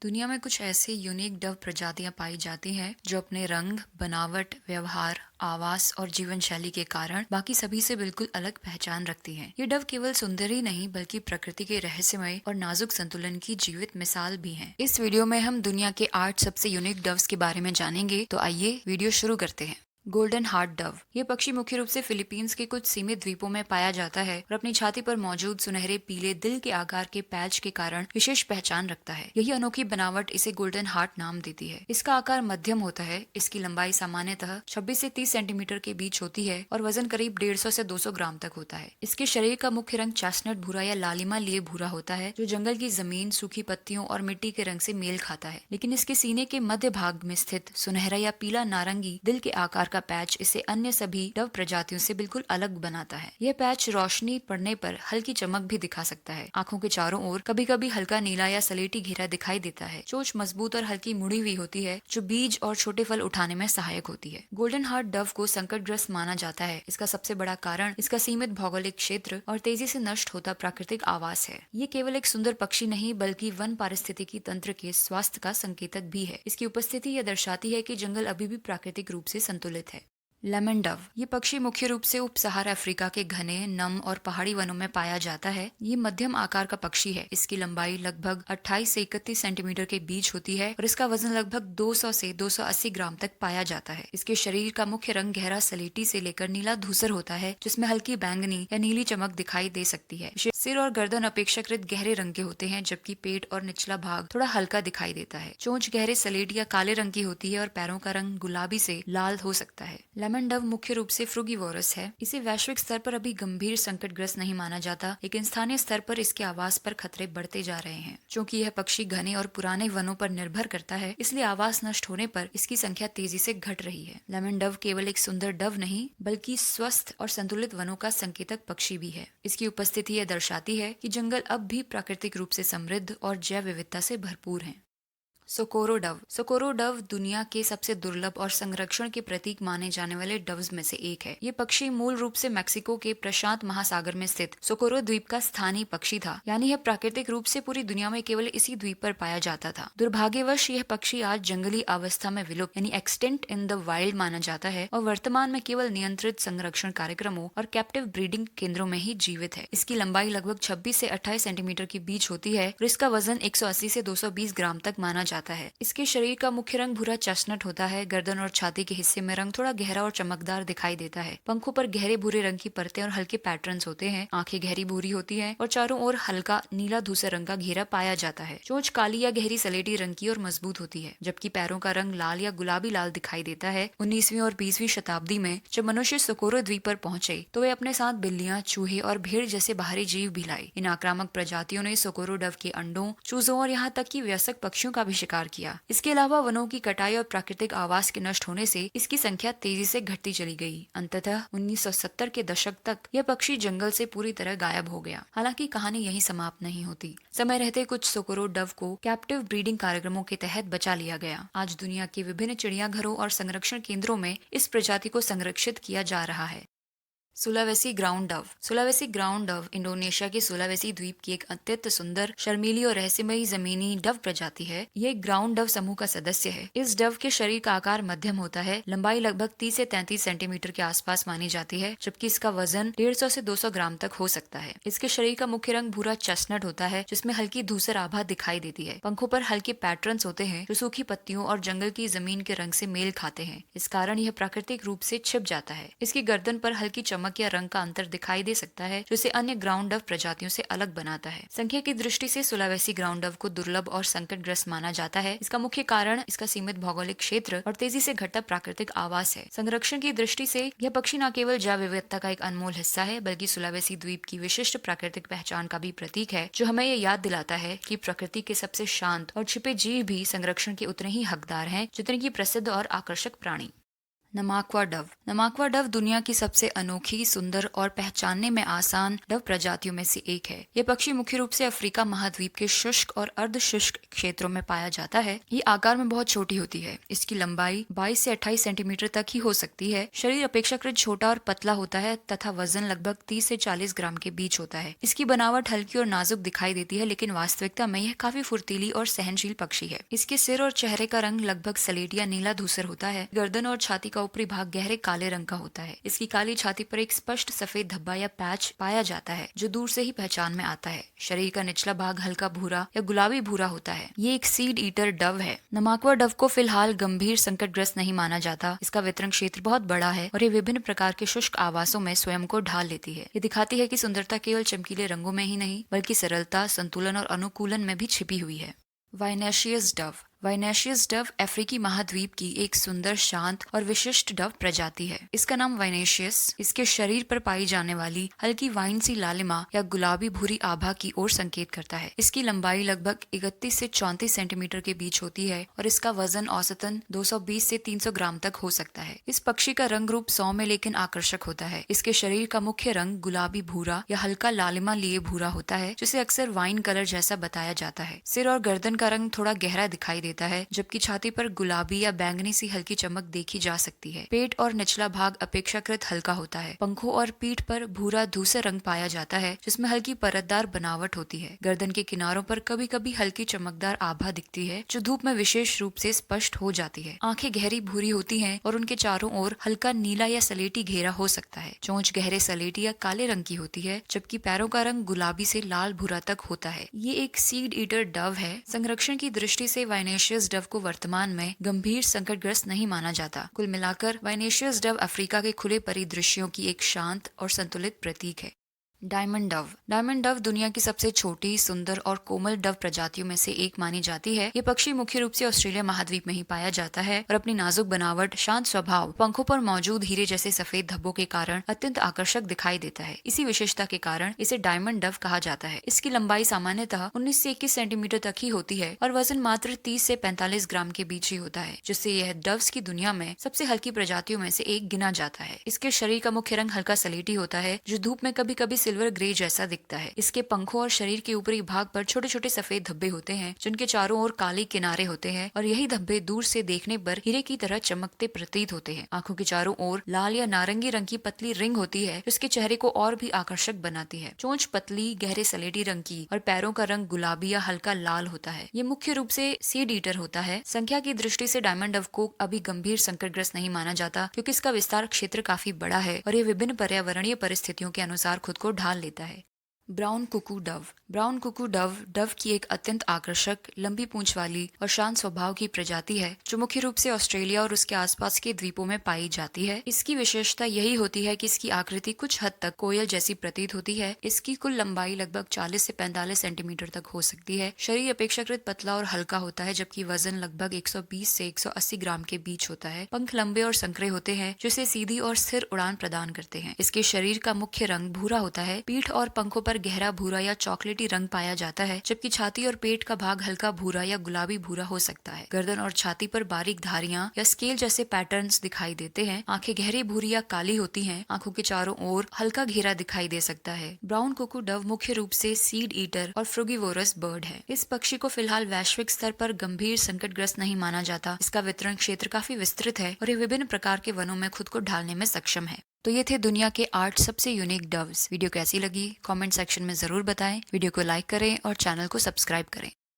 दुनिया में कुछ ऐसे यूनिक डव प्रजातियां पाई जाती हैं जो अपने रंग, बनावट, व्यवहार, आवास और जीवन शैली के कारण बाकी सभी से बिल्कुल अलग पहचान रखती हैं। ये डव केवल सुंदर ही नहीं बल्कि प्रकृति के रहस्यमय और नाजुक संतुलन की जीवित मिसाल भी हैं। इस वीडियो में हम दुनिया के 8 सबसे यूनिक डव्स के बारे में जानेंगे, तो आइए वीडियो शुरू करते हैं। Golden heart Dove. ये पक्षी मुख्य रूप से फिलीपींस के कुछ सीमित द्वीपों में पाया जाता है और अपनी छाती पर मौजूद सुनहरे पीले दिल के आकार के पैच के कारण विशेष पहचान रखता है। यही अनोखी बनावट इसे गोल्डन हार्ट नाम देती है। इसका आकार मध्यम होता है। इसकी लंबाई सामान्यतः 26 से 30 सेंटीमीटर के बीच होती है और वजन करीब 150 से 200 ग्राम तक होता है। इसके शरीर का मुख्य रंग चेस्टनट भूरा या लालिमा लिए भूरा होता है, जो जंगल की जमीन, सूखी पत्तियों और मिट्टी के रंग से मेल खाता है। लेकिन इसके सीने के मध्य भाग में स्थित सुनहरा या पीला नारंगी दिल के आकार का पैच इसे अन्य सभी डव प्रजातियों से बिल्कुल अलग बनाता है। यह पैच रोशनी पड़ने पर हल्की चमक भी दिखा सकता है। आंखों के चारों ओर कभी कभी हल्का नीला या सलेटी घेरा दिखाई देता है। चोंच मजबूत और हल्की मुड़ी हुई होती है, जो बीज और छोटे फल उठाने में सहायक होती है। गोल्डन हार्ट डव को संकटग्रस्त माना जाता है। इसका सबसे बड़ा कारण इसका सीमित भौगोलिक क्षेत्र और तेजी से नष्ट होता प्राकृतिक आवास है। ये केवल एक सुंदर पक्षी नहीं बल्कि वन पारिस्थितिकी तंत्र के स्वास्थ्य का संकेतक भी है। इसकी उपस्थिति यह दर्शाती है कि जंगल अभी भी प्राकृतिक रूप से संतुलित है। Lemon Dove. ये पक्षी मुख्य रूप से उप सहारा अफ्रीका के घने, नम और पहाड़ी वनों में पाया जाता है। ये मध्यम आकार का पक्षी है। इसकी लंबाई लगभग 28 से 31 सेंटीमीटर के बीच होती है और इसका वजन लगभग 200 से 280 ग्राम तक पाया जाता है। इसके शरीर का मुख्य रंग गहरा सलेटी से लेकर नीला धूसर होता है, जिसमें हल्की बैंगनी या नीली चमक दिखाई दे सकती है। सिर और गर्दन अपेक्षाकृत गहरे रंग के होते हैं, जबकि पेट और निचला भाग थोड़ा हल्का दिखाई देता है। चोंच गहरे सलेटी या काले रंग की होती है और पैरों का रंग गुलाबी से लाल हो सकता है। लेमन डव मुख्य रूप से फ्रूगीवोरस है। इसे वैश्विक स्तर पर अभी गंभीर संकटग्रस्त नहीं माना जाता, लेकिन स्थानीय स्तर पर इसके आवास पर खतरे बढ़ते जा रहे हैं। क्योंकि यह पक्षी घने और पुराने वनों पर निर्भर करता है, इसलिए आवास नष्ट होने पर इसकी संख्या तेजी से घट रही है। लेमन डव केवल एक सुंदर डव नहीं बल्कि स्वस्थ और संतुलित वनों का संकेतक पक्षी भी है। इसकी उपस्थिति यह दर्शाती है कि जंगल अब भी प्राकृतिक रूप से समृद्ध और जैव विविधता से भरपूर हैं। Socorro Dove. सोकोरो डव दुनिया के सबसे दुर्लभ और संरक्षण के प्रतीक माने जाने वाले डव्स में से एक है। ये पक्षी मूल रूप से मेक्सिको के प्रशांत महासागर में स्थित सोकोरो द्वीप का स्थानीय पक्षी था, यानी यह प्राकृतिक रूप से पूरी दुनिया में केवल इसी द्वीप पर पाया जाता था। दुर्भाग्यवश यह पक्षी आज जंगली अवस्था में विलुप्त यानी एक्सटिंक्ट इन द वाइल्ड माना जाता है और वर्तमान में केवल नियंत्रित संरक्षण कार्यक्रमों और कैप्टिव ब्रीडिंग केंद्रों में ही जीवित है। इसकी लंबाई लगभग 26 से 28 सेंटीमीटर के बीच होती है और इसका वजन 180 से 220 ग्राम तक माना जाता है। इसके शरीर का मुख्य रंग भूरा चेस्टनट होता है। गर्दन और छाती के हिस्से में रंग थोड़ा गहरा और चमकदार दिखाई देता है। पंखों पर गहरे भूरे रंग की परतें और हल्के पैटर्न्स होते हैं। आंखें गहरी भूरी होती हैं और चारों ओर हल्का नीला धूसर रंग का घेरा पाया जाता है। चोंच काली या गहरी सलेटी रंग की और मजबूत होती है, जबकि पैरों का रंग लाल या गुलाबी लाल दिखाई देता है। 19वीं और 20वीं शताब्दी में जब मनुष्य सोकोरो द्वीप पर पहुंचे तो वे अपने साथ बिल्लियां, चूहे और भेड़ जैसे बाहरी जीव भी लाए। इन आक्रामक प्रजातियों ने सोकोरो डव के अंडों, चूजों और यहाँ तक कि वयस्क पक्षियों का भी शिकार किया। इसके अलावा वनों की कटाई और प्राकृतिक आवास के नष्ट होने से इसकी संख्या तेजी से घटती चली गई। अंततः 1970 के दशक तक यह पक्षी जंगल से पूरी तरह गायब हो गया। हालांकि कहानी यहीं समाप्त नहीं होती। समय रहते कुछ सोकोरो डव को कैप्टिव ब्रीडिंग कार्यक्रमों के तहत बचा लिया गया। आज दुनिया के विभिन्न चिड़ियाघरों और संरक्षण केंद्रों में इस प्रजाति को संरक्षित किया जा रहा है। Sulawesi ground Dove. Sulawesi ground Dove Indonesia के सुलावेसी द्वीप की एक अत्यंत सुंदर, शर्मीली और रहस्यमयी जमीनी डव प्रजाति है। ये ग्राउंड डव समूह का सदस्य है। इस डव के शरीर का आकार मध्यम होता है। लंबाई लगभग 30 से 33 सेंटीमीटर के आसपास मानी जाती है, जबकि इसका वजन 150 से 200 ग्राम तक हो सकता है। इसके शरीर का मुख्य रंग भूरा चेस्टनट होता है, जिसमें हल्की धूसर आभा दिखाई देती है। पंखों पर हल्के पैटर्न्स होते हैं, जो सूखी पत्तियों और जंगल की जमीन के रंग से मेल खाते हैं। इस कारण यह प्राकृतिक रूप से छिप जाता है। इसकी गर्दन पर हल्की चमक या रंग का अंतर दिखाई दे सकता है, जो इसे अन्य ग्राउंड डव प्रजातियों से अलग बनाता है। संख्या की दृष्टि से सुलावेसी ग्राउंड डव को दुर्लभ और संकटग्रस्त माना जाता है। इसका मुख्य कारण इसका सीमित भौगोलिक क्षेत्र और तेजी से घटता प्राकृतिक आवास है। संरक्षण की दृष्टि से यह पक्षी न केवल जैव विविधता का एक अनमोल हिस्सा है, बल्कि सुलावेसी द्वीप की विशिष्ट प्राकृतिक पहचान का भी प्रतीक है, जो हमें ये याद दिलाता है कि प्रकृति के सबसे शांत और छिपे जीव भी संरक्षण के उतने ही हकदार हैं जितने की प्रसिद्ध और आकर्षक प्राणी। नमाक्वा डव। नमाक्वा डव दुनिया की सबसे अनोखी, सुंदर और पहचानने में आसान डव प्रजातियों में से एक है। ये पक्षी मुख्य रूप से अफ्रीका महाद्वीप के शुष्क और अर्ध शुष्क क्षेत्रों में पाया जाता है। ये आकार में बहुत छोटी होती है। इसकी लंबाई 22 से 28 सेंटीमीटर तक ही हो सकती है। शरीर अपेक्षाकृत छोटा और पतला होता है तथा वजन लगभग 30 से 40 ग्राम के बीच होता है। इसकी बनावट हल्की और नाजुक दिखाई देती है, लेकिन वास्तविकता में यह काफी फुर्तीली और सहनशील पक्षी है। इसके सिर और चेहरे का रंग लगभग सलेटिया नीला धूसर होता है। गर्दन और छाती का ऊपरी भाग गहरे काले रंग का होता है। इसकी काली छाती पर एक स्पष्ट सफेद धब्बा या पैच पाया जाता है, जो दूर से ही पहचान में आता है। शरीर का निचला भाग हल्का भूरा या गुलाबी भूरा होता है। ये एक सीड ईटर डव है। नमाक्वा डव को फिलहाल गंभीर संकटग्रस्त नहीं माना जाता। इसका वितरण क्षेत्र बहुत बड़ा है और ये विभिन्न प्रकार के शुष्क आवासों में स्वयं को ढाल लेती है। ये दिखाती है कि सुंदरता केवल चमकीले रंगों में ही नहीं, बल्कि सरलता, संतुलन और अनुकूलन में भी छिपी हुई है। वाइनेशियस डव। वाइनेशियस डव अफ्रीकी महाद्वीप की एक सुंदर, शांत और विशिष्ट डव प्रजाति है। इसका नाम वाइनेशियस इसके शरीर पर पाई जाने वाली हल्की वाइन सी लालिमा या गुलाबी भूरी आभा की ओर संकेत करता है। इसकी लंबाई लगभग 31 से 34 सेंटीमीटर के बीच होती है और इसका वजन औसतन 220 से 300 ग्राम तक हो सकता है। इस पक्षी का रंग रूप सौम्य लेकिन आकर्षक होता है। इसके शरीर का मुख्य रंग गुलाबी भूरा या हल्का लालिमा लिए भूरा होता है, जिसे अक्सर वाइन कलर जैसा बताया जाता है। सिर और गर्दन का रंग थोड़ा गहरा दिखाई देता है, जबकि छाती पर गुलाबी या बैंगनी सी हल्की चमक देखी जा सकती है। पेट और निचला भाग अपेक्षाकृत हल्का होता है। पंखों और पीठ पर भूरा धूसर रंग पाया जाता है, जिसमें हल्की परतदार बनावट होती है। गर्दन के किनारों पर कभी कभी हल्की चमकदार आभा दिखती है, जो धूप में विशेष रूप से स्पष्ट हो जाती है। आंखें गहरी भूरी होती हैं और उनके चारों ओर हल्का नीला या सलेटी घेरा हो सकता है। चोंच गहरे सलेटी या काले रंग की होती है, जबकि पैरों का रंग गुलाबी से लाल भूरा तक होता है। ये एक सीड ईटर डव है। संरक्षण की दृष्टि से वाइनेशियस डव को वर्तमान में गंभीर संकटग्रस्त नहीं माना जाता। कुल मिलाकर वाइनेशियस डव अफ्रीका के खुले परिदृश्यों की एक शांत और संतुलित प्रतीक है। Diamond Dove. डायमंड डव दुनिया की सबसे छोटी, सुंदर और कोमल डव प्रजातियों में से एक मानी जाती है। ये पक्षी मुख्य रूप से ऑस्ट्रेलिया महाद्वीप में ही पाया जाता है और अपनी नाजुक बनावट, शांत स्वभाव, पंखों पर मौजूद हीरे जैसे सफेद धब्बों के कारण अत्यंत आकर्षक दिखाई देता है। इसी विशेषता के कारण इसे डायमंड डव कहा जाता है। इसकी लंबाई सामान्यतः 19 से 21 सेंटीमीटर तक ही होती है और वजन मात्र 30 से 45 ग्राम के बीच ही होता है, जिससे यह डव्स की दुनिया में सबसे हल्की प्रजातियों में से एक गिना जाता है। इसके शरीर का मुख्य रंग हल्का सलेटी होता है, जो धूप में कभी कभी सिल्वर ग्रे जैसा दिखता है। इसके पंखों और शरीर के ऊपरी भाग पर छोटे छोटे सफेद धब्बे होते हैं, जिनके चारों ओर काले किनारे होते हैं और यही धब्बे दूर से देखने पर हीरे की तरह चमकते प्रतीत होते हैं। आंखों के चारों ओर लाल या नारंगी रंग की पतली रिंग होती है, जिसके चेहरे को और भी आकर्षक बनाती है। चोंच पतली, गहरे सलेटी रंग की और पैरों का रंग गुलाबी या हल्का लाल होता है। ये मुख्य रूप से सीड ईटर होता है। संख्या की दृष्टि से डायमंड डव को अभी गंभीर संकटग्रस्त नहीं माना जाता, क्योंकि इसका विस्तार क्षेत्र काफी बड़ा है और ये विभिन्न पर्यावरणीय परिस्थितियों के अनुसार खुद को ढाल लेता है। Brown cuckoo dove. Brown cuckoo dove dove की एक अत्यंत आकर्षक, लंबी पूंछ वाली और शांत स्वभाव की प्रजाति है, जो मुख्य रूप से ऑस्ट्रेलिया और उसके आसपास के द्वीपों में पाई जाती है। इसकी विशेषता यही होती है कि इसकी आकृति कुछ हद तक कोयल जैसी प्रतीत होती है। इसकी कुल लंबाई लगभग 40 से 45 सेंटीमीटर तक हो सकती है। शरीर अपेक्षाकृत पतला और हल्का होता है, जबकि वजन लगभग 120 से 180 ग्राम के बीच होता है। पंख लंबे और संकरे होते हैं, जो इसे सीधी और स्थिर उड़ान प्रदान करते हैं। इसके शरीर का मुख्य रंग भूरा होता है। पीठ और पंखों पर गहरा भूरा या चॉकलेटी रंग पाया जाता है, जबकि छाती और पेट का भाग हल्का भूरा या गुलाबी भूरा हो सकता है। गर्दन और छाती पर बारीक धारियां या स्केल जैसे पैटर्न्स दिखाई देते हैं। आंखें गहरी भूरी या काली होती हैं। आंखों के चारों ओर हल्का घेरा दिखाई दे सकता है। ब्राउन कुकू डव मुख्य रूप से सीड ईटर और फ्रुगिवोरस बर्ड है। इस पक्षी को फिलहाल वैश्विक स्तर पर गंभीर संकटग्रस्त नहीं माना जाता। इसका वितरण क्षेत्र काफी विस्तृत है और ये विभिन्न प्रकार के वनों में खुद को ढालने में सक्षम है। तो ये थे दुनिया के 8 सबसे यूनिक डव्स। वीडियो कैसी लगी कमेंट सेक्शन में जरूर बताएं। वीडियो को लाइक करें और चैनल को सब्सक्राइब करें।